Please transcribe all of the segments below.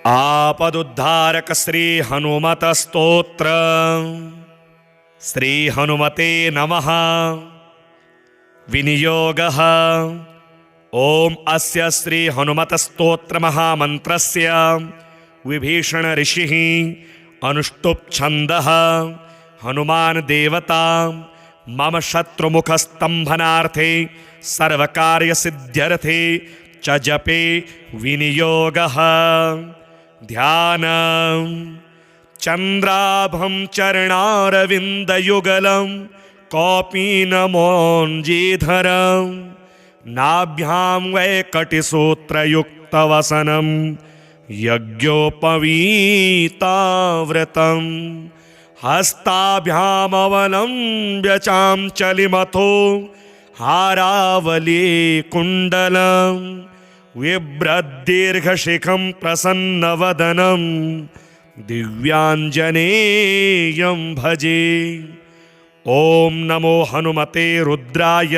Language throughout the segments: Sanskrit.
आपदुद्धारक श्री हनुमत स्तोत्र। श्री हनुमते नमः। विनियोगः। ओम अस्य श्री हनुमत स्तोत्र महामंत्रस्य विभीषण ऋषिः अनुष्टुप् छन्दः हनुमान देवता मम शत्रुमुखस्तंभनार्थे सर्वकार्य सिद्ध्यर्थे च जपे विनियोगः। ध्यानम्। चन्द्राभं चरणारविन्दयुगलं कौपीनमौञ्जीधरं नाभ्यां वैकटिसूत्रयुक्तवसनं यज्ञोपवीताव्रतं हस्ताभ्यामवलम्ब्य चाञ्चलिमथो हारावली कुण्डलं बिभ्रद्दीर्घशिखं प्रसन्नवदनं दिव्याञ्जनेयं भजे। ओम नमो हनुमते रुद्राय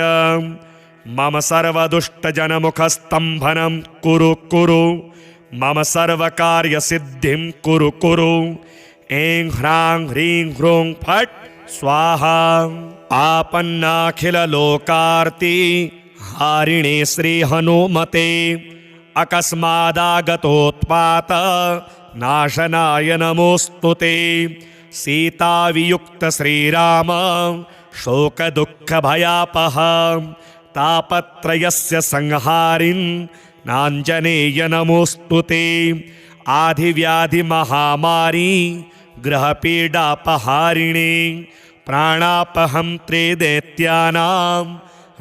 मम सर्वदुष्टजनमुखस्तंभनं कुरु कुरु मम सर्वकार्यसिद्धिं कुरु कुरु। ऐं ह्रां ह्रीं ह्रूं फट् स्वाहा। आपन्नाखिललोकार्ति हारिणे श्री हनुमते अकस्मादागतोत्पात नाशनाय नमोस्तुते। सीतावियुक्त श्रीराम शोक दुःख भयापह तापत्रयस्य संहारिन् नाञ्जनेय नमोस्तुते। आधिव्याधि महामारी ग्रहपीडापहारिणे प्राणापहंत्रे दैत्यानां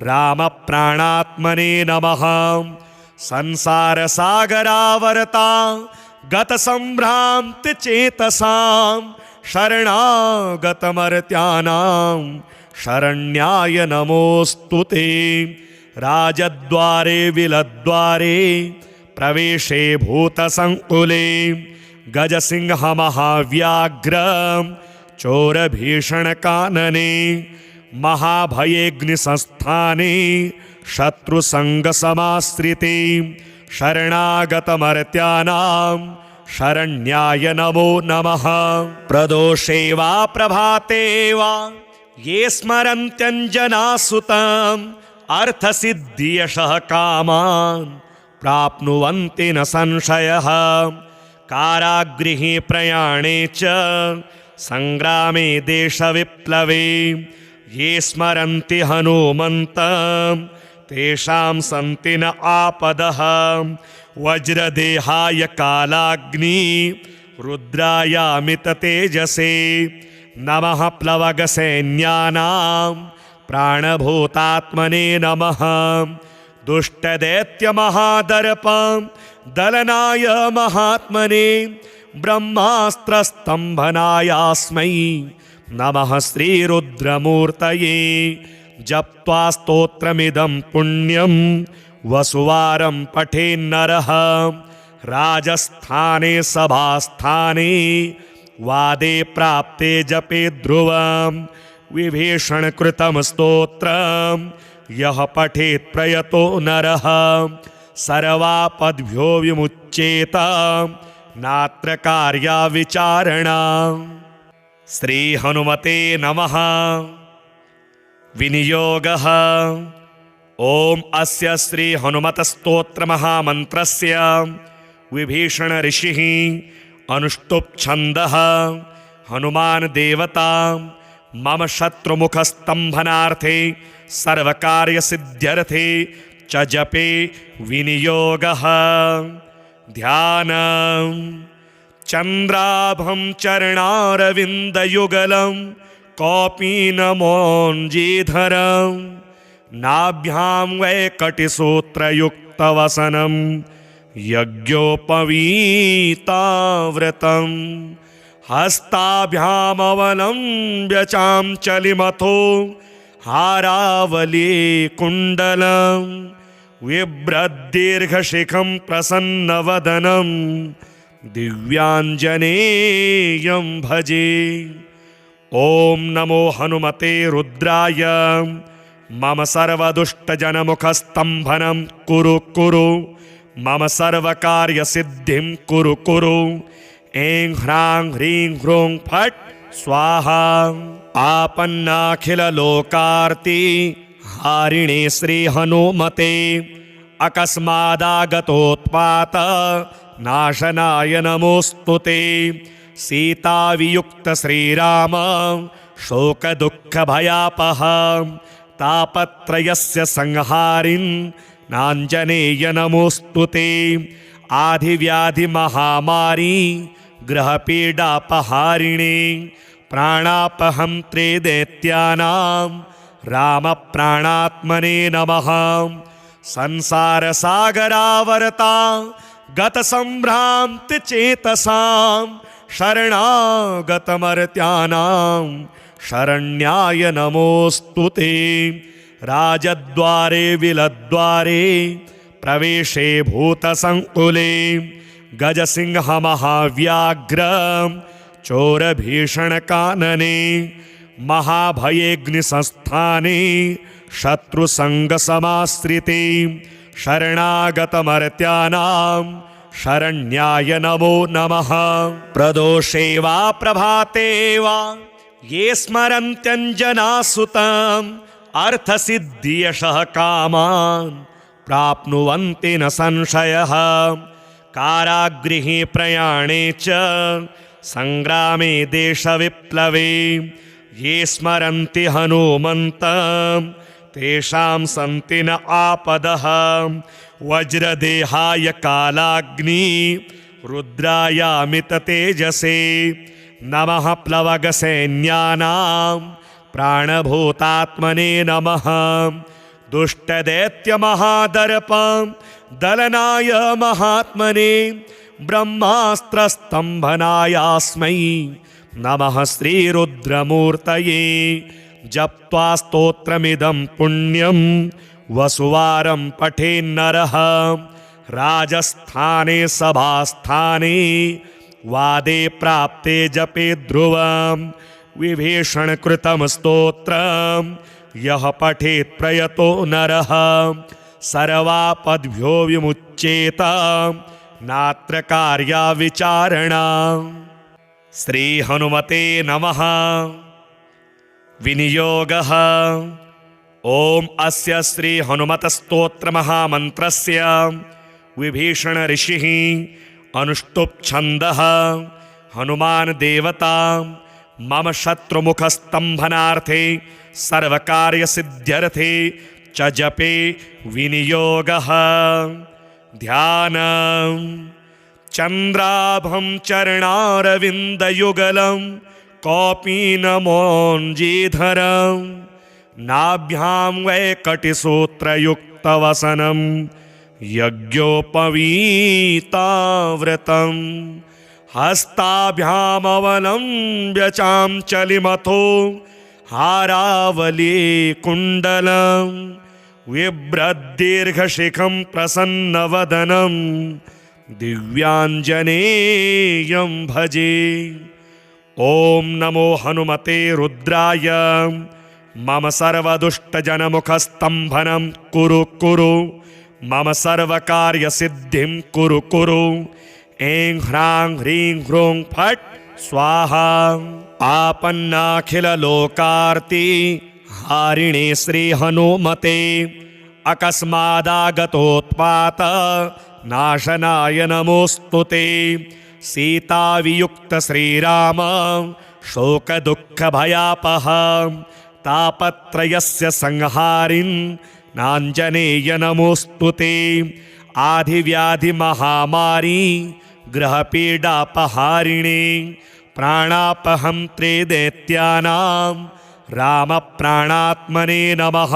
राम प्राणात्मने नमः। संसार सागरावर्ता गत संभ्रांति चेतसां शरणागतमर्त्यानां शरण्याय नमोस्तुते। राजद्वारे विलद्वारे प्रवेशे भूतसंकुले गजसिंह महाव्याघ्र चोरभीषणकानने महाभयेऽग्निसंस्थाने शत्रुसंगसमाश्रिते शरणागतमर्त्यानां शरण्याय नमो नमः। प्रदोषे वा प्रभाते वा ये स्मरन्त्यञ्जनासुतम् अर्थसिद्धियशः कामान् प्राप्नुवन्ति न संशयः। कारागृहे प्रयाणे च संग्रामे देशविप्लवे ये स्मरन्ति हनुमन्तं तेषां सन्ति न आपदः। वज्रदेहाय कालाग्नि रुद्रायामित तेजसे नमः। प्लवगसैन्यानां प्राणभूतात्मने नमः। दुष्टदैत्यमहादर्पं दलनाय महात्मने ब्रह्मास्त्रस्तंभनायास्मै नमः श्रीरुद्रमूर्तये। जप्त्वा स्तोत्रमिदं पुण्यं वसुवारं पठेन्नरः राजस्थाने सभास्थाने वादे प्राप्ते जपे ध्रुवं विभीषणकृतं स्तोत्रं यः पठेत् प्रयतो नरः सर्वापद्भ्यो विमुच्येत नात्र कार्या विचारणा। श्री हनुमते नमः। विनियोगः। ओम अस्य श्री हनुमत स्तोत्र महामंत्रस्य विभीषण ऋषिः अनुष्टुप् छन्दः हनुमान देवता मम शत्रुमुखस्तंभनार्थे सर्वकार्य सिद्ध्यर्थे च जपे विनियोगः। ध्यानम्। चन्द्राभं चरणारविन्दयुगलं कौपीनमौञ्जीधरं नाभ्यां वैकटिसूत्रयुक्तवसनं यज्ञोपवीताव्रतं हस्ताभ्यामवलम्ब्य चाञ्चलिमथो हारावली कुण्डलं बिभ्रद्दीर्घशिखं प्रसन्नवदनं दिव्याञ्जनेयं भजे। ओम नमो हनुमते रुद्राय मम सर्वदुष्टजनमुखस्तंभनं कुरु कुरु मम सर्वकार्यसिद्धिं कुरु कुरु। ऐं ह्रां ह्रीं ह्रूं फट् स्वाहा। आपन्नाखिललोकार्ति हारिणे श्रीहनुमते अकस्मादागतोत्पात नाशनाय नमोऽस्तु ते। सीतावियुक्त श्रीराम शोकदुःखभयापः तापत्रयस्य संहारिन् नाञ्जनेय नमोऽस्तु ते। आधिव्याधिमहामारी ग्रहपीडापहारिणे प्राणापहन्त्रे दैत्यानां रामप्राणात्मने नमः। संसारसागरावर्ता गतसम्भ्रान्तिचेतसां शरणागतमर्त्यानां शरण्याय नमोऽस्तु ते। राजद्वारे विलद्वारे प्रवेशे भूतसङ्कुले गजसिंहमहाव्याघ्र चोरभीषणकानने महाभयेऽग्निसंस्थाने शत्रुसङ्गसमाश्रिते शरणागतमर्त्यानां शरण्याय नमो नमः। प्रदोषे वा प्रभाते वा ये स्मरन्त्यञ्जनासुतम् अर्थसिद्धियशः कामान् प्राप्नुवन्ति न संशयः। कारागृहे प्रयाणे च संग्रामे देशविप्लवे ये स्मरन्ति हनुमन्तं तेषां सन्ति न आपदः। वज्रदेहाय कालाग्नि रुद्रायामिततेजसे नमः। प्लवगसैन्यानां प्राणभूतात्मने नमः। दुष्टदैत्यमहादर्पं दलनाय महात्मने ब्रह्मास्त्रस्तम्भनायास्मै नमः श्रीरुद्रमूर्तये। जप्त्वा स्तोत्रमिदं पुण्यं वसुवारं पठेन्नरः राजस्थाने सभास्थाने वादे प्राप्ते जपे ध्रुवं विभीषणकृतं स्तोत्रं यः पठेत् प्रयतो नरः सर्वापद्भ्यो विमुच्येत नात्र कार्या विचारणा। श्री हनुमते नमः। विनियोगः। ओम अस्य श्री हनुमत स्तोत्र महामंत्रस्य विभीषण ऋषिः अनुष्टुप् छन्दः हनुमान देवता मम शत्रुमुखस्तंभनार्थे सर्वकार्य सिद्ध्यर्थे च जपे विनियोगः। ध्यानम्। चन्द्राभं चरणारविन्दयुगलं कौपीनमोञ्जीधरं नाभ्यां वैकटिसूत्रयुक्तवसनं यज्ञोपवीताव्रतं हस्ताभ्यामवलम्ब्य चाञ्चलिमथो हारावली कुण्डलं बिभ्रद्दीर्घशिखं प्रसन्नवदनं दिव्याञ्जनेयं भजे। ओम नमो हनुमते रुद्राय मम सर्वदुष्टजनमुखस्तम्भनं कुरु कुरु मम सर्वकार्यसिद्धिं कुरु कुरु। ऐं ह्रां ह्रीं ह्रूं फट् स्वाहा। आपन्नाखिललोकार्ति हारिणे श्रीहनुमते अकस्मादागतोत्पात नाशनाय नमोऽस्तु ते। सीतावियुक्त श्रीराम शोकदुःखभयापः तापत्रयस्य संहारिन् नाञ्जनेय नमोऽस्तु ते। आधिव्याधिमहामारी ग्रहपीडापहारिणे प्राणापहन्त्रे दैत्यानां रामप्राणात्मने नमः।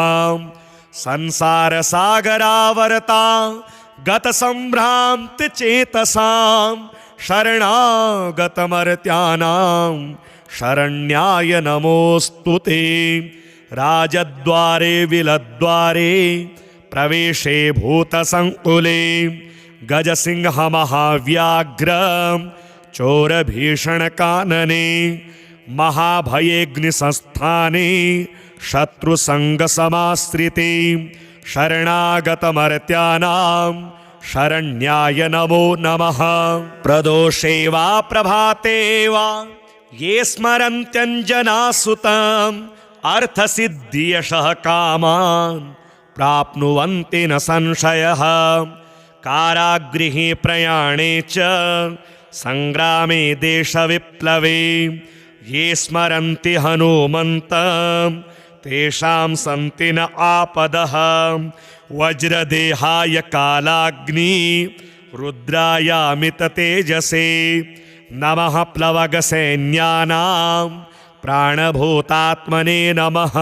संसारसागरावर्ता गतसम्भ्रान्तिचेतसां शरणागतमर्त्यानां शरण्याय नमोऽस्तु ते। राजद्वारे विलद्वारे प्रवेशे भूतसङ्कुले गजसिंहमहाव्याघ्र चोरभीषणकानने महाभयेऽग्निसंस्थाने शत्रुसङ्गसमाश्रिते शरणागतमर्त्यानां शरण्याय नमो नमः। प्रदोषे वा प्रभाते वा ये स्मरन्त्यञ्जनासुतम् अर्थसिद्धियशः कामान् प्राप्नुवन्ति न संशयः। कारागृहे प्रयाणे च संग्रामे देशविप्लवे ये स्मरन्ति हनुमन्तं तेषां सन्ति न आपदः। वज्रदेहाय कालाग्नि रुद्रायामिततेजसे नमः। प्लवगसैन्यानां प्राणभूतात्मने नमः।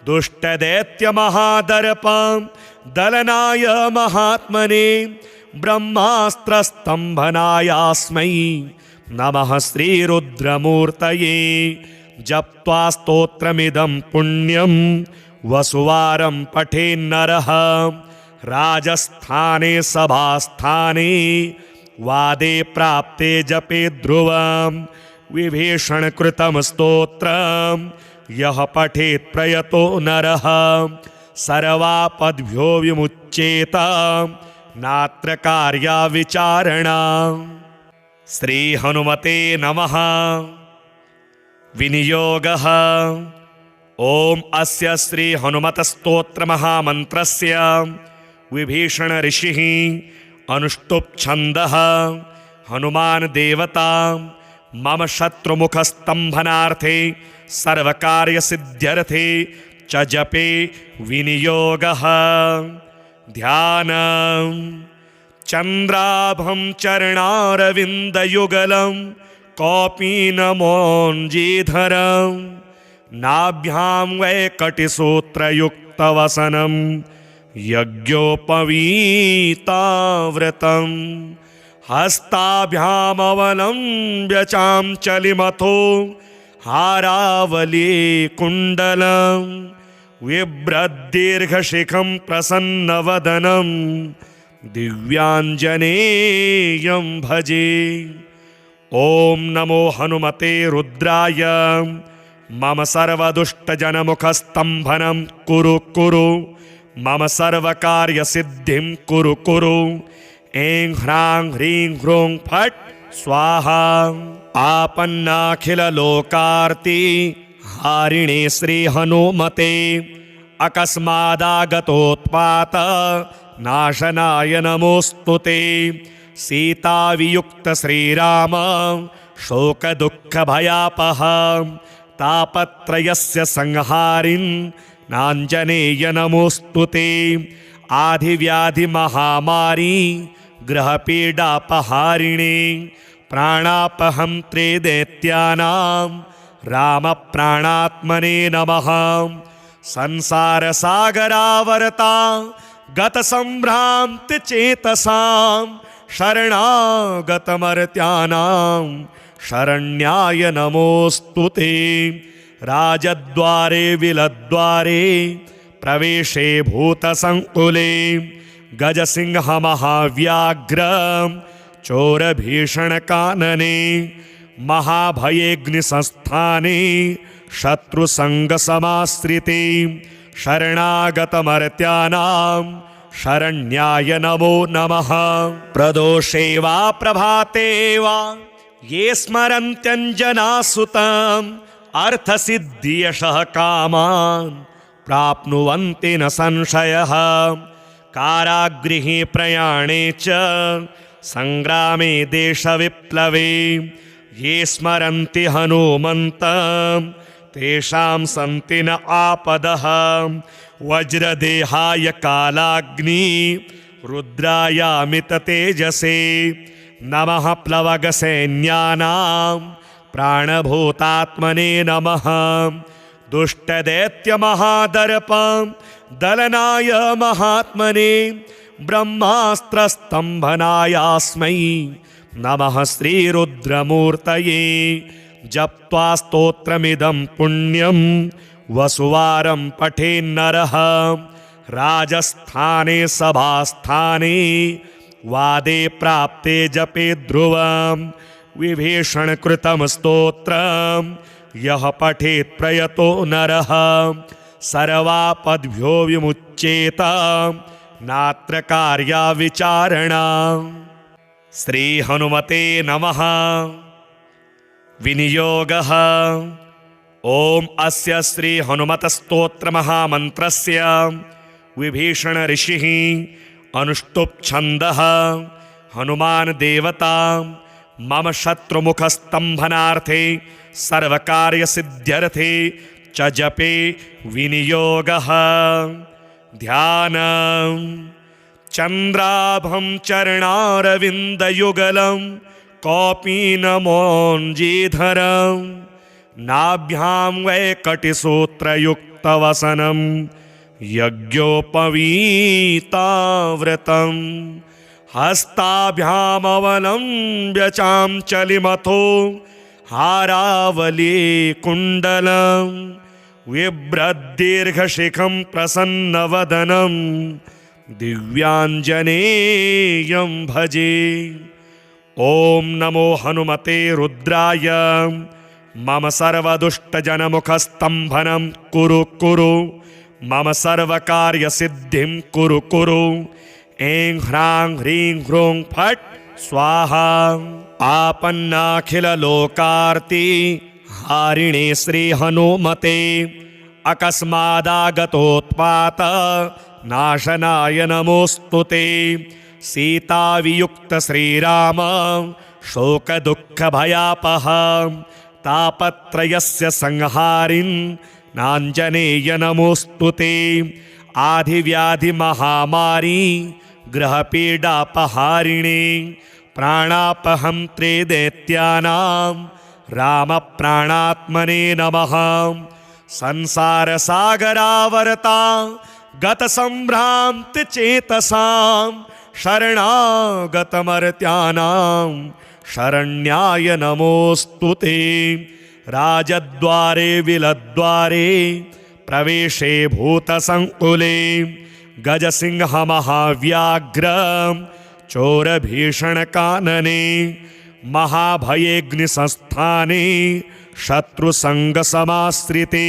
दुष्टदैत्यमहादर्पं दलनाय महात्मने ब्रह्मास्त्रस्तम्भनायास्मै नमः श्रीरुद्रमूर्तये। जप्त्वा स्तोत्रमिदं पुण्यं वसुवारं पठेन्नरः राजस्थाने सभास्थाने वादे प्राप्ते जपे ध्रुवं विभीषणकृतं स्तोत्रं यः पठेत् प्रयतो नरः सर्वापद्भ्यो विमुच्येत नात्र कार्या विचारणा। श्री हनुमते नमः। विनियोगः। ओम अस्य श्री हनुमत स्तोत्र महामन्त्रस्य विभीषण ऋषिः अनुष्टुप् छन्दः। हनुमान् देवता मम शत्रुमुखस्तम्भनार्थे सर्वकार्यसिद्ध्यर्थे च जपे विनियोगः। ध्यानं। चन्द्राभं चरणारविन्दयुगलं कौपीनमौञ्जीधरं नाभ्यां वैकटिसूत्रयुक्तवसनं यज्ञोपवीताव्रतं हस्ताभ्यामवलम्ब्य चाञ्चलिमथो हारावली कुण्डलं बिभ्रद्दीर्घशिखं प्रसन्नवदनं दिव्याञ्जनेयं भजे। ओम नमो हनुमते रुद्राय। मम सर्वदुष्टजनमुखस्तम्भनं कुरु कुरु मम सर्वकार्यसिद्धिं कुरु कुरु। ऐं ह्रां ह्रीं ह्रूं फट् स्वाहा। आपन्नाखिललोकार्ति हारिणे श्रीहनुमते अकस्मादागतोत्पात नाशनाय नमोऽस्तुते। सीतावियुक्त श्रीराम शोकदुःखभयापः तापत्रयस्य संहारिन् नाञ्जनेय नमोऽस्तुते। आधिव्याधिमहामारी ग्रहपीडापहारिणे प्राणापहन्त्रे दैत्यानां रामप्राणात्मने नमः। संसारसागरावर्ता गतसम्भ्रान्तिचेतसां शरणागतमर्त्यानां शरण्याय नमोऽस्तुते। राजद्वारे विलद्वारे प्रवेशे भूतसङ्कुले गजसिंहमहाव्याघ्र चोरभीषणकानने महाभयेऽग्निसंस्थाने शत्रुसङ्गसमाश्रिते शरणागतमर्त्यानां शरण्याय नमो नमः। प्रदोषे वा प्रभाते वा ये स्मरन्त्यञ्जनासुतम् अर्थसिद्धियशः कामान् प्राप्नुवन्ति न संशयः। कारागृहे प्रयाणे च संग्रामे देशविप्लवे ये स्मरन्ति हनुमन्तं तेषां सन्ति न आपदः। वज्रदेहाय कालाग्नि रुद्रायामिततेजसे नमः। प्लवगसैन्यानां प्राणभूतात्मने नमः। दुष्टदैत्यमहादर्पं दलनाय महात्मने ब्रह्मास्त्रस्तम्भनायास्मै नमः श्रीरुद्रमूर्तये। जप्त्वा स्तोत्रमिदं पुण्यं वसुवारं पठेन्नरः राजस्थाने सभास्थाने वादे प्राप्ते जपे ध्रुवं विभीषणकृतं स्तोत्रं यः पठेत् प्रयतो नरः सर्वापद्भ्यो विमुच्येत नात्र कार्या विचारणा। श्री हनुमते नमः। विनियोगः। ओम अस्य श्री हनुमत स्तोत्र महामंत्रस्य विभीषण ऋषिः अनुष्टुप छन्दः हनुमान देवता मम शत्रुमुखस्तंभनार्थे सर्वकार्य सिद्ध्यर्थे च जपे विनियोगः। ध्यानम्। चंद्राभं चरणारविन्दयुगलं कौपीनमोञ्जीधरं नाभ्यां वैकटिसूत्रयुक्तवसनं यज्ञोपवीताव्रतं हस्ताभ्यामवलम्ब्य चाञ्चलिमथो हारावली कुण्डलं बिभ्रद्दीर्घशिखं प्रसन्नवदनं दिव्याञ्जनेयं भजे। ओम नमो हनुमते रुद्राय मम सर्वदुष्टजनमुखस्तंभनं कुरु कुरु मम सर्वकार्यसिद्धिं कुरु कुरु। ऐं ह्रां ह्रीं ह्रूं फट् स्वाहा। आपन्नाखिललोकार्ति हारिणे श्री हनुमते अकस्मादागतोत्पात नाशनाय नमोस्तुते। सीतावियुक्त श्रीराम शोक दुःख भयापह तापत्रयस्य संहारिन् नाञ्जनेय नमोस्तुते। आधिव्याधि महामारी ग्रहपीडापहारिणे प्राणापहंत्रे दैत्यानां राम प्राणात्मने नमः। संसार सागरावर्ता गत संभ्रांत चेतसां शरणागतमर्त्यानां शरण्याय नमोस्तुते। राजद्वारे विलद्वारे प्रवेशे भूतसंकुले गजसिंह महाव्याघ्र चोरभीषणकानने महाभयेऽग्निसंस्थाने शत्रुसंगसमाश्रिते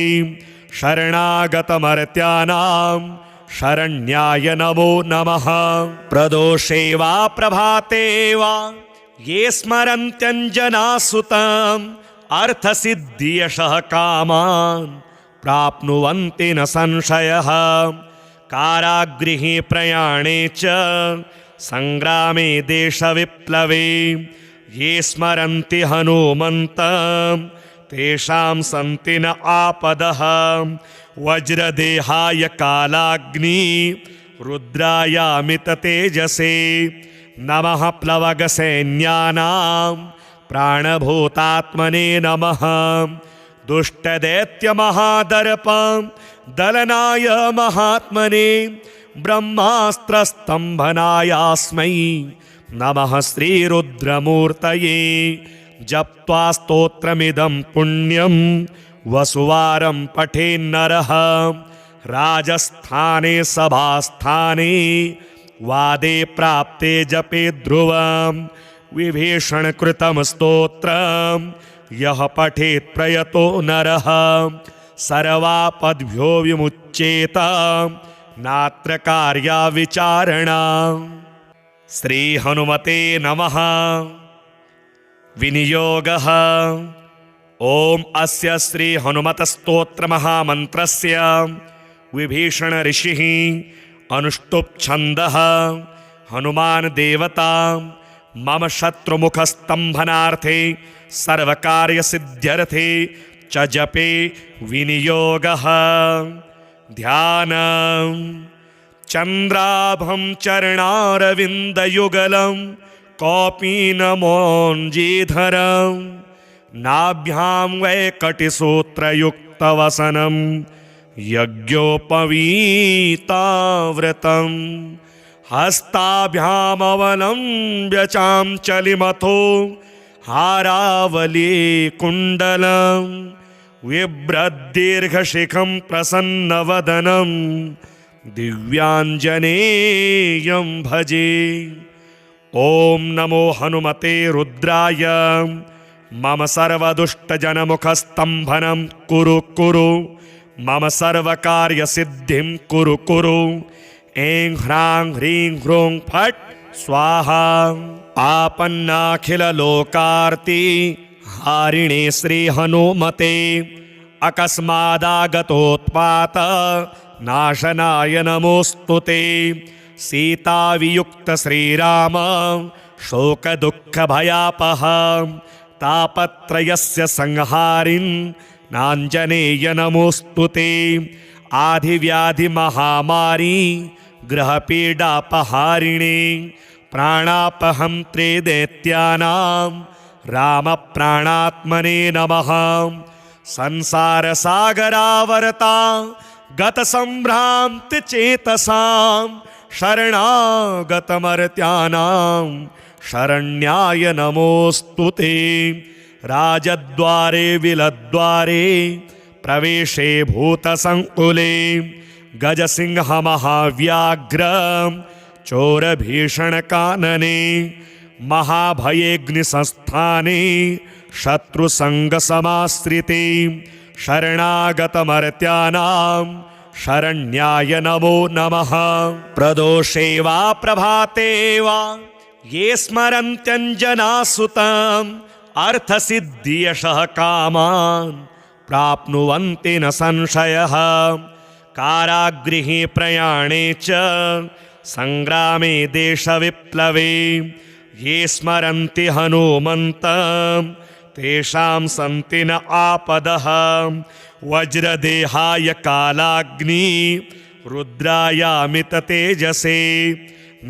शरणागतमर्त्यानां शरण्याय नमो नमः। प्रदोषे वा प्रभाते वा ये स्मरन्त्यञ्जनासुतम् अर्थसिद्धियशः कामान् प्राप्नुवन्ति न संशयः। कारागृहे प्रयाणे च संग्रामे देशविप्लवे ये स्मरन्ति हनुमन्तं तेषां सन्ति न आपदः। वज्रदेहाय कालाग्नि रुद्रायामित तेजसे नमः। प्लवगसैन्यानां प्राणभूतात्मने नमः। दुष्टदैत्यमहादर्पं दलनाय महात्मने ब्रह्मास्त्रस्तंभनायास्मै नमः श्रीरुद्रमूर्तये। जप्त्वा स्तोत्रमिदं पुण्यं वसुवारं पठेन्नरः राजस्थाने सभास्थाने वादे प्राप्ते जपे ध्रुवं विभीषणकृतं स्तोत्रं यः पठेत् प्रयतो नरः सर्वापद्भ्यो विमुच्येत नात्र कार्या विचारणा। श्री हनुमते नमः। विनियोगः। ओम अस्य श्री हनुमत स्तोत्र महामंत्रस्य विभीषण ऋषिः अनुष्टुप छन्दः हनुमान देवता मम शत्रुमुखस्तंभनार्थे सर्वकार्य सिद्ध्यर्थे च जपे विनियोगः। ध्यानम्। चंद्राभं चरणारविन्दयुगलं कौपीनमोञ्जीधरं नाभ्यां वैकटिसूत्रयुक्तवसनं यज्ञोपवीताव्रतं हस्ताभ्यामवलम्ब्य चाञ्चलिमथो हारावली कुण्डलं बिभ्रद्दीर्घशिखं प्रसन्नवदनं दिव्याञ्जनेयं भजे। ओम नमो हनुमते रुद्राय मम सर्वदुष्टजनमुखस्तंभनं कुरु कुरु मम सर्वकार्यसिद्धिं कुरु कुरु। ऐं ह्रां ह्रीं ह्रूं फट् स्वाहा। आपन्नाखिललोकार्ति हारिणे श्रीहनुमते अकस्मादागतोत्पात नाशनाय नमोऽस्तु ते। सीतावियुक्त श्रीराम शोकदुःखभयापः तापत्रयस्य संहारिन् नाञ्जनेय नमोऽस्तु ते। आधिव्याधिमहामारी ग्रहपीडापहारिणे प्राणापहन्त्रे दैत्यानां रामप्राणात्मने नमः। संसारसागरावर्ता गतसम्भ्रान्तिचेतसां शरणागतमर्त्यानां शरण्याय नमोऽस्तु ते। राजद्वारे विलद्वारे प्रवेशे भूतसङ्कुले गजसिंहमहाव्याघ्र चोरभीषणकानने महाभयेऽग्निसंस्थाने शत्रुसङ्गसमाश्रिते शरणागतमर्त्यानां शरण्याय नमो नमः। प्रदोषे वा प्रभाते वा ये स्मरन्त्यञ्जनासुतम् अर्थसिद्धियशः कामान् प्राप्नुवन्ति न संशयः। कारागृहे प्रयाणे च संग्रामे देशविप्लवे ये स्मरन्ति हनुमन्तं तेषां सन्ति न आपदः। वज्रदेहाय कालाग्नि रुद्रायामिततेजसे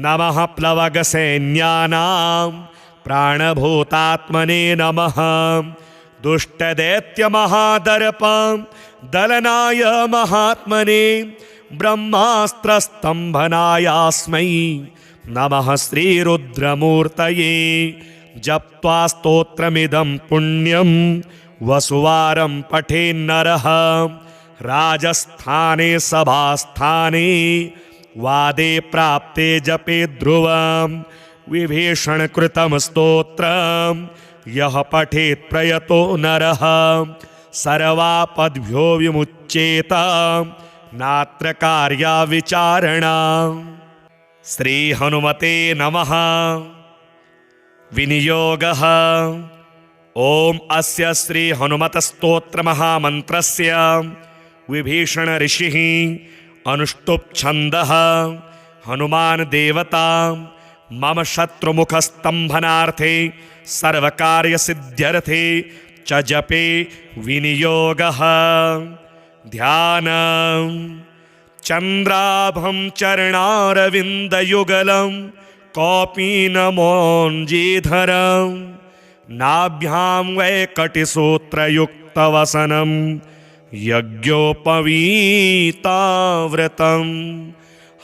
नमः। प्लवगसैन्यानां प्राणभूतात्मने नमः। दुष्टदैत्यमहादर्पं दलनाय महात्मने ब्रह्मास्त्रस्तम्भनायास्मै नमः श्रीरुद्रमूर्तये। जप्त्वा स्तोत्रमिदं पुण्यं वसुवारं पठेन्नरः राजस्थाने सभास्थाने वादे प्राप्ते जपे ध्रुवं विभीषणकृतं स्तोत्रं यः पठेत् प्रयतो नरः सर्वापद्भ्यो विमुच्येत नात्र कार्या विचारणा। श्री हनुमते नमः। विनियोगः। ओम अस्य श्री हनुमत स्तोत्र महामंत्रस्य विभीषण ऋषिः अनुष्टुप छन्दः हनुमान देवता मम शत्रुमुखस्तंभनार्थे सर्वकार्य सिद्ध्यर्थे च जपे विनियोगः। ध्यानं चन्द्राभं चरणारविन्दयुगलं कौपीनमौञ्जीधरं नाभ्यां वैकटिसूत्रयुक्तवसनं यज्ञोपवीताव्रतं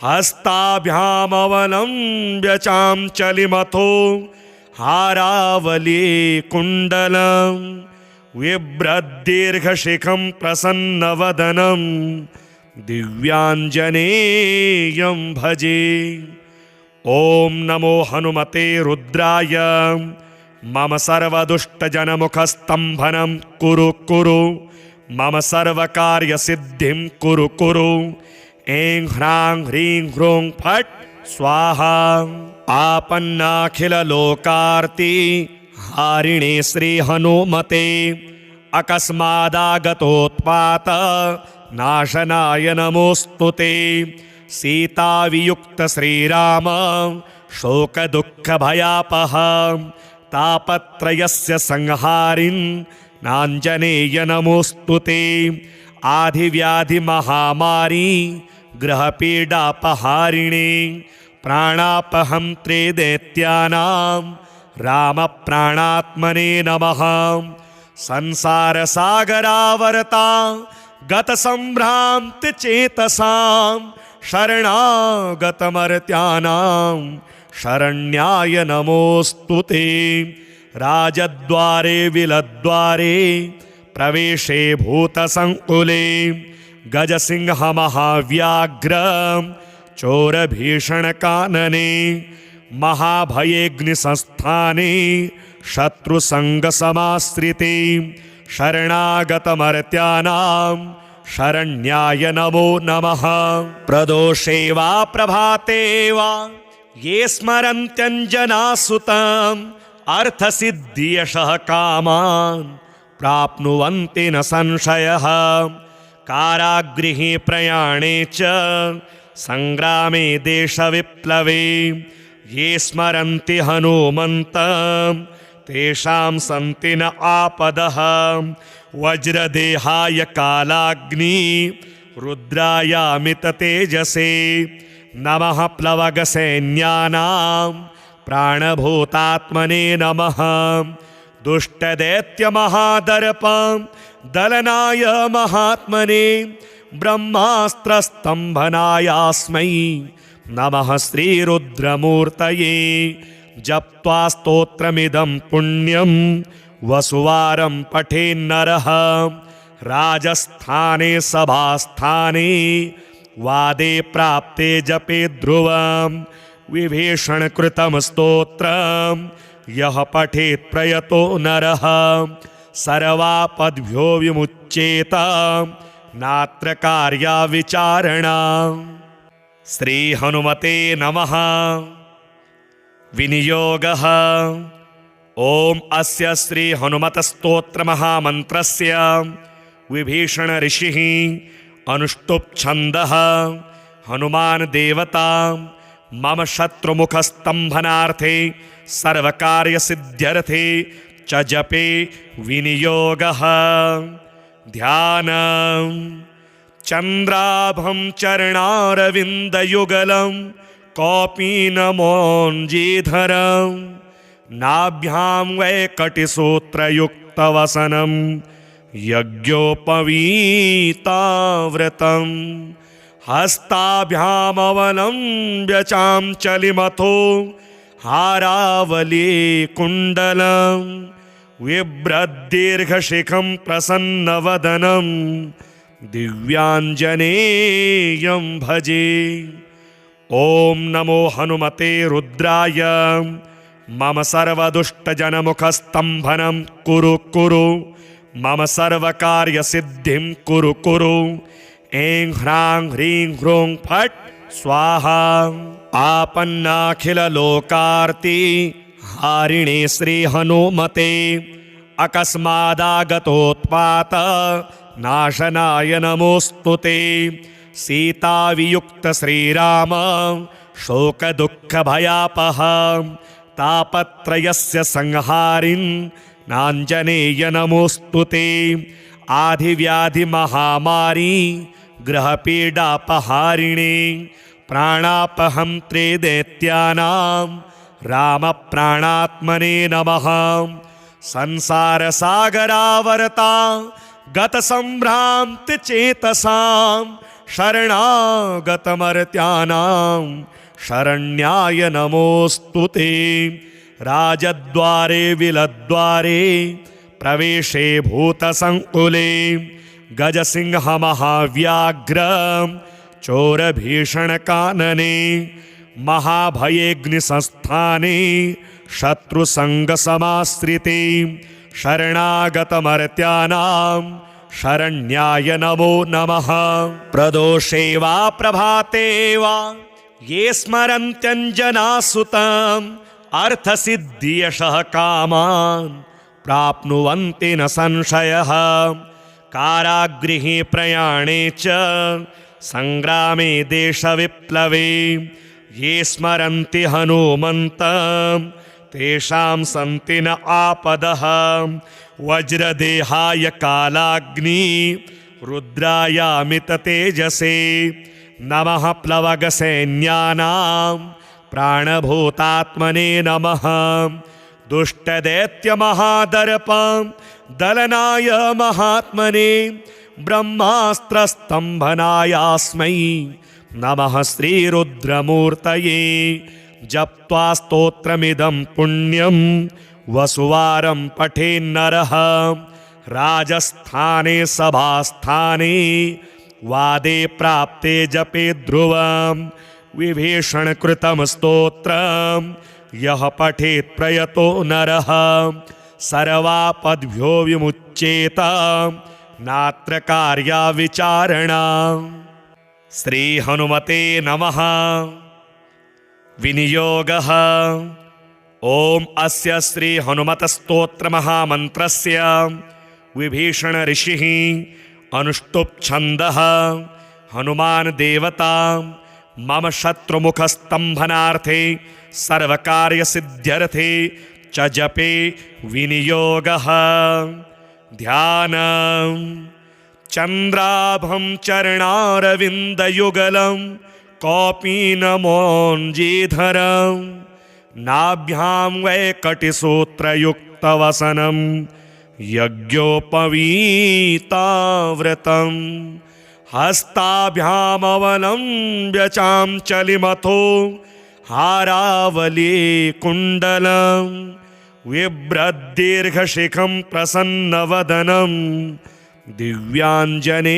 हस्ताभ्यामवलम्ब्य चाञ्चलिमथो हारावली कुण्डलं बिभ्रद्दीर्घशिखं प्रसन्नवदनं दिव्याञ्जनेयं भजे। ओम नमो हनुमते रुद्राय मम सर्वदुष्टजनमुखस्तम्भनं कुरु कुरु मम सर्वकार्यसिद्धिं कुरु कुरु। ऐं ह्रां ह्रीं ह्रूं फट् स्वाहा। आपन्नाखिललोकार्ति हारिणे श्रीहनुमते अकस्मादागतोत्पात नाशनाय नमोऽस्तु ते। सीतावियुक्त श्रीराम शोकदुःखभयापः तापत्रयस्य संहारिन् नाञ्जनेय नमोऽस्तु ते। आधिव्याधिमहामारी ग्रहपीडापहारिणे प्राणापहन्त्रे दैत्यानां रामप्राणात्मने नमः। संसारसागरावर्ता गतसम्भ्रान्तिचेतसां शरणागतमर्त्यानां शरण्याय नमोऽस्तु ते। राजद्वारे विलद्वारे प्रवेशे भूतसङ्कुले गजसिंहमहाव्याघ्र चोरभीषणकानने महाभयेऽग्निसंस्थाने शत्रुसङ्गसमाश्रिते शरणागतमर्त्यानां शरण्याय नमो नमः। प्रदोषे वा प्रभाते वा ये स्मरन्त्यञ्जनासुतम् अर्थसिद्धियशः कामान् प्राप्नुवन्ति न संशयः। कारागृहे प्रयाणे च संग्रामे देशविप्लवे ये स्मरन्ति हनुमन्तं तेषां सन्ति न आपदः। वज्रदेहाय कालाग्नि रुद्रायामित तेजसे नमः। प्लवगसैन्यानां प्राणभूतात्मने नमः। दुष्टदैत्यमहादर्पं दलनाय महात्मने ब्रह्मास्त्रस्तम्भनायास्मै नमः श्रीरुद्रमूर्तये। जप्त्वा स्तोत्रमिदं पुण्यं वसुवारं पठेन्नरः राजस्थाने सभास्थाने वादे प्राप्ते जपे ध्रुवं विभीषणकृतं स्तोत्रं यः पठेत् प्रयतो नरः सर्वापद्भ्यो विमुच्येत नात्र कार्या विचारणा। श्री हनुमते नमः। विनियोगः। ओम अस्य श्री हनुमत स्तोत्र महामन्त्रस्य विभीषण ऋषिः अनुष्टुप् छन्दः। हनुमान देवता मम शत्रुमुखस्तम्भनार्थे सर्वकार्यसिद्ध्यर्थे च जपे विनियोगः। ध्यानम्। चन्द्राभं चरणारविन्दयुगलं कौपीनमौञ्जीधरं नाभ्यां वैकटिसूत्रयुक्तवसनं यज्ञोपवीताव्रतं हस्ताभ्यामवलम्ब्य चाञ्चलिमथो हारावली कुण्डलं बिभ्रद्दीर्घशिखं प्रसन्नवदनं दिव्याञ्जनेयं भजे। ओम नमो हनुमते रुद्राय। मम सर्वदुष्टजनमुखस्तम्भनं कुरु कुरु मम सर्वकार्यसिद्धिं कुरु कुरु। ऐं ह्रां ह्रीं ह्रूं फट् स्वाहा। आपन्नाखिललोकार्ति हारिणे श्रीहनुमते अकस्मादागतोत्पात नाशनाय नमोऽस्तुते। सीतावियुक्त श्रीराम शोकदुःखभयापः तापत्रयस्य संहारिन् नाञ्जनेय नमोऽस्तुते। आधिव्याधिमहामारी ग्रहपीडापहारिणे प्राणापहन्त्रे दैत्यानां रामप्राणात्मने नमः। संसारसागरावर्ता गतसम्भ्रान्तिचेतसां शरणागतमर्त्यानां शरण्याय नमोऽस्तुते। राजद्वारे विलद्वारे प्रवेशे भूतसङ्कुले गजसिंहमहाव्याघ्र चोरभीषणकानने महाभयेऽग्निसंस्थाने शत्रुसङ्गसमाश्रिते शरणागतमर्त्यानां शरण्याय नमो नमः। प्रदोषे वा प्रभाते वा ये स्मरन्त्यञ्जनासुतम् अर्थसिद्धियशः कामान् प्राप्नुवन्ति न संशयः। कारागृहे प्रयाणे च संग्रामे देशविप्लवे ये स्मरन्ति हनुमन्तं तेषां सन्ति न आपदः। वज्रदेहाय कालाग्नि रुद्रायामित तेजसे नमः। प्लवगसैन्यानां प्राणभूतात्मने नमः। दुष्टदैत्यमहादर्पं दलनाय महात्मने ब्रह्मास्त्रस्तम्भनायास्मै नमः श्रीरुद्रमूर्तये। जप्त्वा स्तोत्रमिदं पुण्यं वसुवारं पठेन्नरः राजस्थाने सभास्थाने वादे प्राप्ते जपे ध्रुवं विभीषणकृतं स्तोत्रं यः पठेत् प्रयतो नरः सर्वापद्भ्यो विमुच्येत नात्र कार्या विचारणा। श्री हनुमते नमः। विनियोगः। ओम अस्य श्री हनुमत स्तोत्र महामंत्रस्य विभीषण ऋषिः अनुष्टुप छन्दः हनुमान देवता मम शत्रुमुख स्तंभनार्थे सर्वकार्य सिद्ध्यर्थे च जपे विनियोगः। ध्यानम्। चंद्राभं चरणारविंदयुगलं कौपीनमौञ्जीधरं नाभ्यां वैकटिसूत्रयुक्तवसनं यज्ञोपवीताव्रतं हस्ताभ्यामवलम्ब्य चाञ्चलिमथो हारावली कुण्डलं बिभ्रद्दीर्घशिखं प्रसन्नवदनं दिव्याञ्जनेयं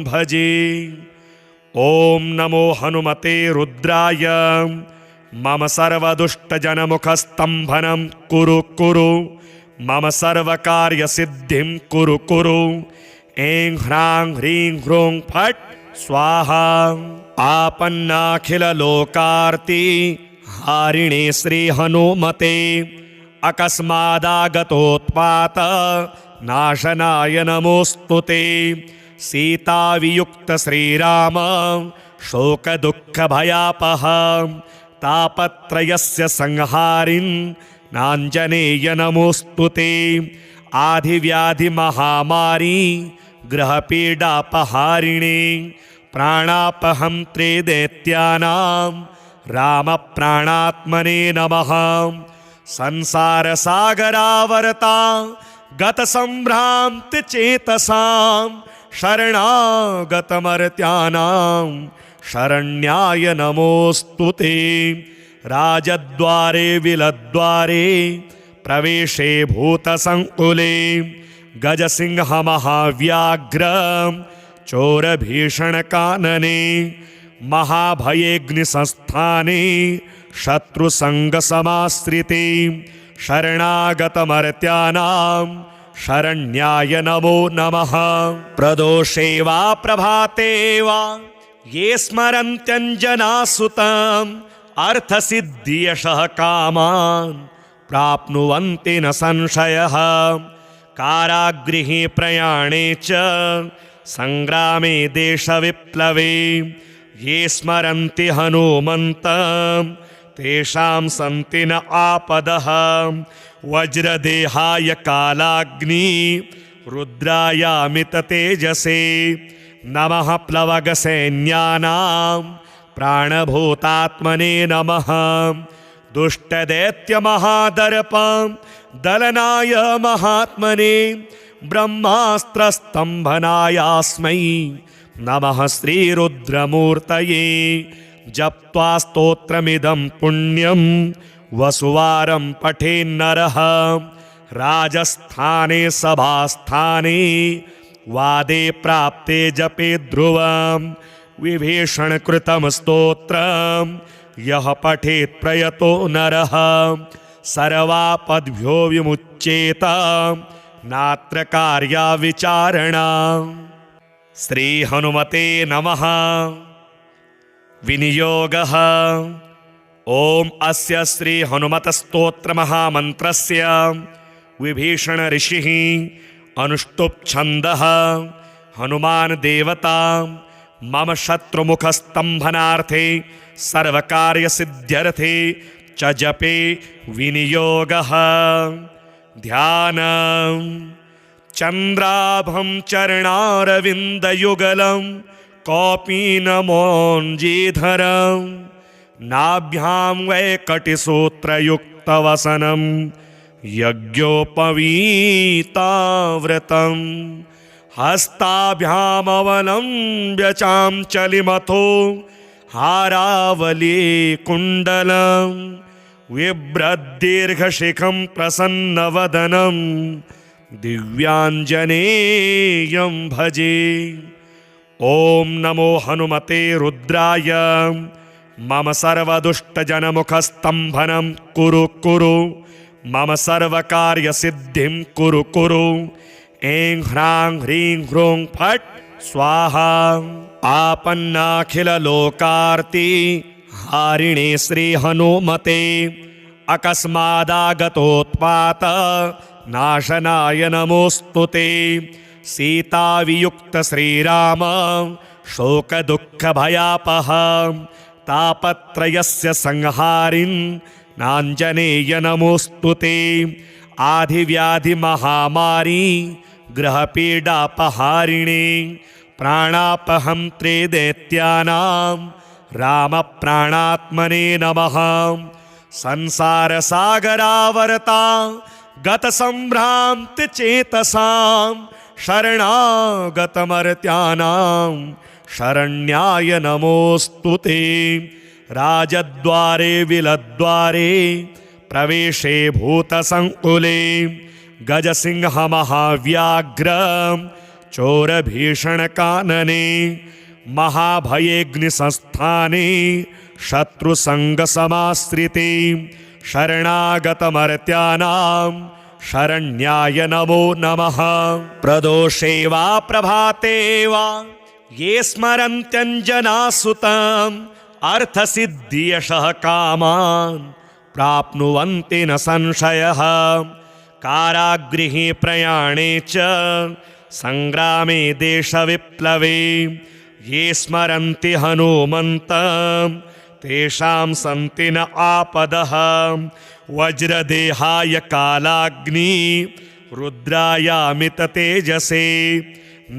भजे। ओम नमो हनुमते रुद्राय मम सर्वदुष्टजनमुखस्तम्भनं कुरु कुरु मम सर्वकार्यसिद्धिं कुरु कुरु। ऐं ह्रां ह्रीं ह्रूं फट् स्वाहा। आपन्नाखिललोकार्ति हारिणे श्रीहनुमते अकस्मादागतोत्पात नाशनाय नमोस्तुते। सीतावियुक्त श्रीराम शोकदुःखभयापः तापत्रयस्य संहारिन् नाञ्जनेय नमोस्तुते। आधिव्याधिमहामारी ग्रहपीडापहारिणे प्राणापहन्त्रे दैत्यानां रामप्राणात्मने नमः। संसारसागरावर्ता गतसम्भ्रान्तिचेतसां शरणागतमर्त्यानां शरण्याय नमोस्तुते। राजद्वारे विलद्वारे प्रवेशे भूतसङ्कुले गजसिंहमहाव्याघ्र चोरभीषणकानने महाभयेऽग्निसंस्थाने शत्रुसङ्गसमाश्रिते शरणागतमर्त्यानां शरण्याय नमो नमः। प्रदोषे वा प्रभाते वा ये स्मरन्त्यञ्जनासुतम् अर्थसिद्धियशः कामान् प्राप्नुवन्ति न संशयः। कारागृहे प्रयाणे च संग्रामे देशविप्लवे ये स्मरन्ति हनुमन्तं तेषां सन्ति न आपदः। वज्रदेहाय कालाग्नि रुद्रायामित तेजसे नमः। प्लवगसैन्यानां प्राणभूतात्मने नमः। दुष्टदैत्यमहादर्पं दलनाय महात्मने ब्रह्मास्त्रस्तम्भनायास्मै नमः श्रीरुद्रमूर्तये। जप्त्वा स्तोत्रमिदं पुण्यं वसुवारं पठेन्नरः राजस्थाने सभास्थाने वादे प्राप्ते जपे ध्रुवं विभीषणकृतं स्तोत्रं यः पठेत् प्रयतो नरः सर्वापद्भ्यो विमुच्येत नात्र कार्या विचारणा। श्री हनुमते नमः। विनियोगः। ओम अस्य श्री हनुमत स्तोत्र महामंत्रस्य विभीषण ऋषिः अनुष्टुप छन्दः हनुमान देवता मम शत्रुमुख स्तंभनार्थे सर्वकार्य सिद्ध्यर्थे च जपे विनियोगः। ध्यानम्। चंद्राभं चरणारविंदयुगलं कौपीनमौञ्जीधरं नाभ्यां वैकटिसूत्रयुक्तवसनं यज्ञोपवीताव्रतं हस्ताभ्यामवलम्ब्य चाञ्चलिमथो हारावली कुण्डलं बिभ्रद्दीर्घशिखं प्रसन्नवदनं दिव्याञ्जनेयं भजे। ओम नमो हनुमते रुद्राय मम सर्वदुष्टजनमुखस्तम्भनं कुरु कुरु मम सर्वकार्यसिद्धिं कुरु कुरु। ऐं ह्रां ह्रीं ह्रूं फट् स्वाहा। आपन्नाखिललोकार्ति हारिणे श्रीहनुमते अकस्मादागतोत्पात नाशनाय नमोऽस्तु ते। सीतावियुक्त श्रीराम शोकदुःखभयापः तापत्रयस्य संहारिन् नाञ्जनेय नमोऽस्तु ते। आधिव्याधिमहामारी ग्रहपीडापहारिणे प्राणापहन्त्रे दैत्यानां रामप्राणात्मने नमः। संसारसागरावर्ता गतसम्भ्रान्तिचेतसां शरणागतमर्त्यानां शरण्याय नमोऽस्तु ते। राजद्वारे विलद्वारे प्रवेशे भूतसङ्कुले गजसिंहमहाव्याघ्र चोरभीषणकानने महाभयेऽग्निसंस्थाने शत्रुसङ्गसमाश्रिते शरणागतमर्त्यानां शरण्याय नमो नमः। प्रदोषे वा प्रभाते वा ये स्मरन्त्यञ्जनासुतम् अर्थसिद्धियशः कामान् प्राप्नुवन्ति न संशयः। कारागृहे प्रयाणे च संग्रामे देशविप्लवे ये स्मरन्ति हनुमन्तं तेषां सन्ति न आपदः। वज्रदेहाय कालाग्नि रुद्रायामिततेजसे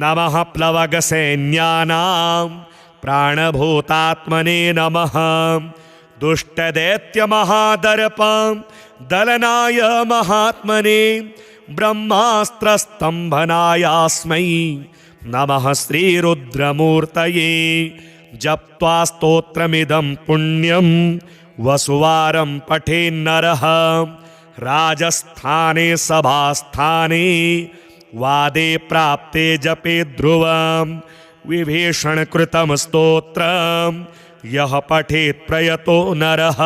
नमः। प्लवगसैन्यानां प्राणभूतात्मने नमः। दुष्टदैत्यमहादर्पं दलनाय महात्मने ब्रह्मास्त्रस्तम्भनायास्मै नमः श्रीरुद्रमूर्तये। जप्त्वा स्तोत्रमिदं पुण्यं वसुवारं पठेन्नरः राजस्थाने सभास्थाने वादे प्राप्ते जपे ध्रुवं विभीषणकृतं स्तोत्रं यः पठेत् प्रयतो नरः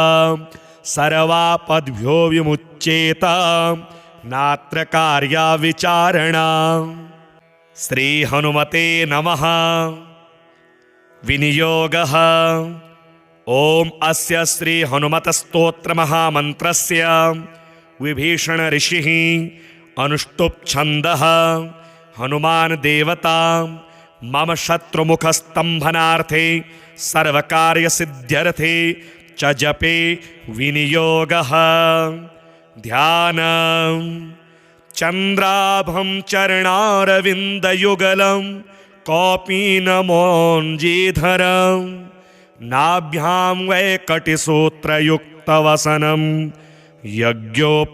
सर्वापद्भ्यो विमुच्येत नात्र कार्या विचारणा। श्री हनुमते नमः। विनियोगः। ओम अस्य श्री हनुमत स्तोत्र महामन्त्रस्य विभीषण ऋषिः अनुष्टुप् छन्दः हनुमान देवता मम शत्रुमुखस्तम्भनार्थे सर्वकार्यसिद्ध्यर्थे च जपे विनियोगः। ध्यानं। चन्द्राभं चरणारविन्दयुगलं कौपीनमोञ्जीधरं नाभ्यां वैकटिसूत्रयुक्तवसनं यज्ञोपवीताव्रतं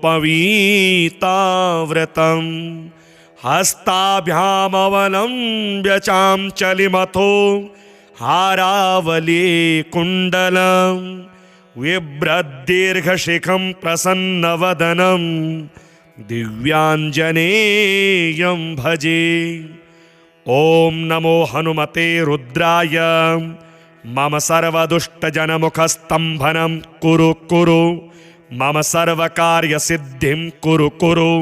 हस्ताभ्यामवलम्ब्य चाञ्चलिमथो हारावली कुण्डलं बिभ्रद्दीर्घशिखं प्रसन्नवदनं दिव्याञ्जनेयं भजे। ओम नमो हनुमते रुद्राय मम सर्वदुष्टजनमुखस्तम्भनं कुरु कुरु मम सर्वकार्यसिद्धिं कुरु कुरु।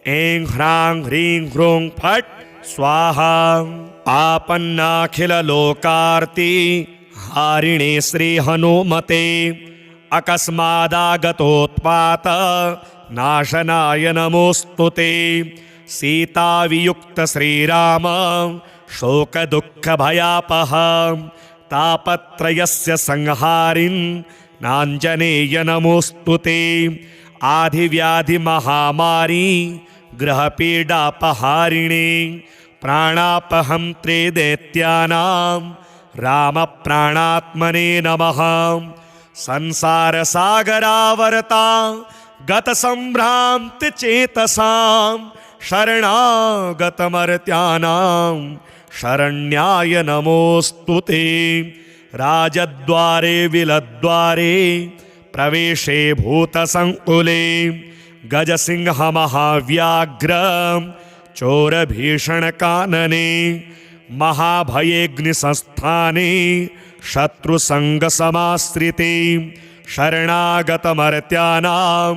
ऐं ह्रां ह्रीं ह्रूं फट् स्वाहा। आपन्नाखिललोकार्ति हारिणे श्रीहनुमते अकस्मादागतोत्पात नाशनाय नमोऽस्तु ते। सीतावियुक्त श्रीराम शोकदुःखभयापः तापत्रयस्य संहारिन् नाञ्जनेय नमोऽस्तु ते। आधिव्याधिमहामारी ग्रहपीडापहारिणे प्राणापहन्त्रे दैत्यानां रामप्राणात्मने नमः। संसारसागरावर्ता गतसम्भ्रान्तिचेतसां शरणागतमर्त्यानां शरण्याय नमोऽस्तु ते। राजद्वारे विलद्वारे प्रवेशे भूतसङ्कुले गजसिंहमहाव्याघ्र चोरभीषणकानने महाभयेऽग्निसंस्थाने शत्रुसङ्गसमाश्रिते शरणागतमर्त्यानां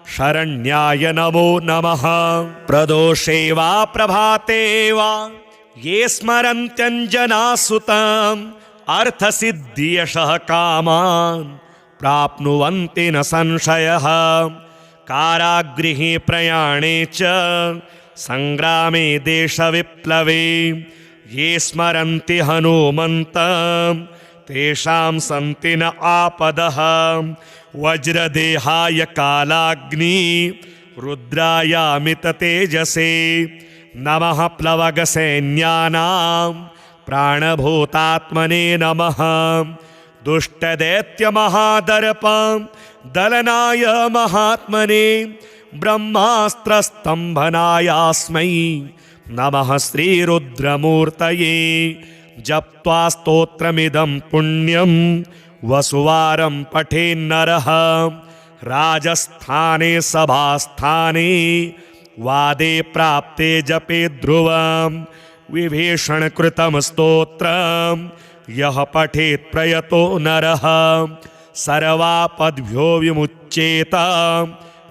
शरण्याय नमो नमः। प्रदोषे वा प्रभाते वा ये स्मरन्त्यञ्जनासुतम् अर्थसिद्धियशः कामान् प्राप्नुवन्ति न संशयः। कारागृहे प्रयाणे च संग्रामे देशविप्लवे ये स्मरन्ति हनुमन्तं तेषां सन्ति न आपदः। वज्रदेहाय कालाग्नि रुद्रायामित तेजसे नमः। प्लवगसैन्यानां प्राणभूतात्मने नमः। दुष्टदैत्यमहादर्पं दलनाय महात्मने ब्रह्मास्त्रस्तम्भनायास्मै नमः श्रीरुद्रमूर्तये। जप्त्वा स्तोत्रमिदं पुण्यं वसुवारं पठेन्नरः राजस्थाने सभास्थाने वादे प्राप्ते जपे ध्रुवं विभीषणकृतं स्तोत्रं यः पठेत् प्रयतो नरः सर्वापद्भ्यो विमुच्येत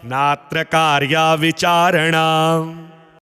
नात्र कार्या विचारणा।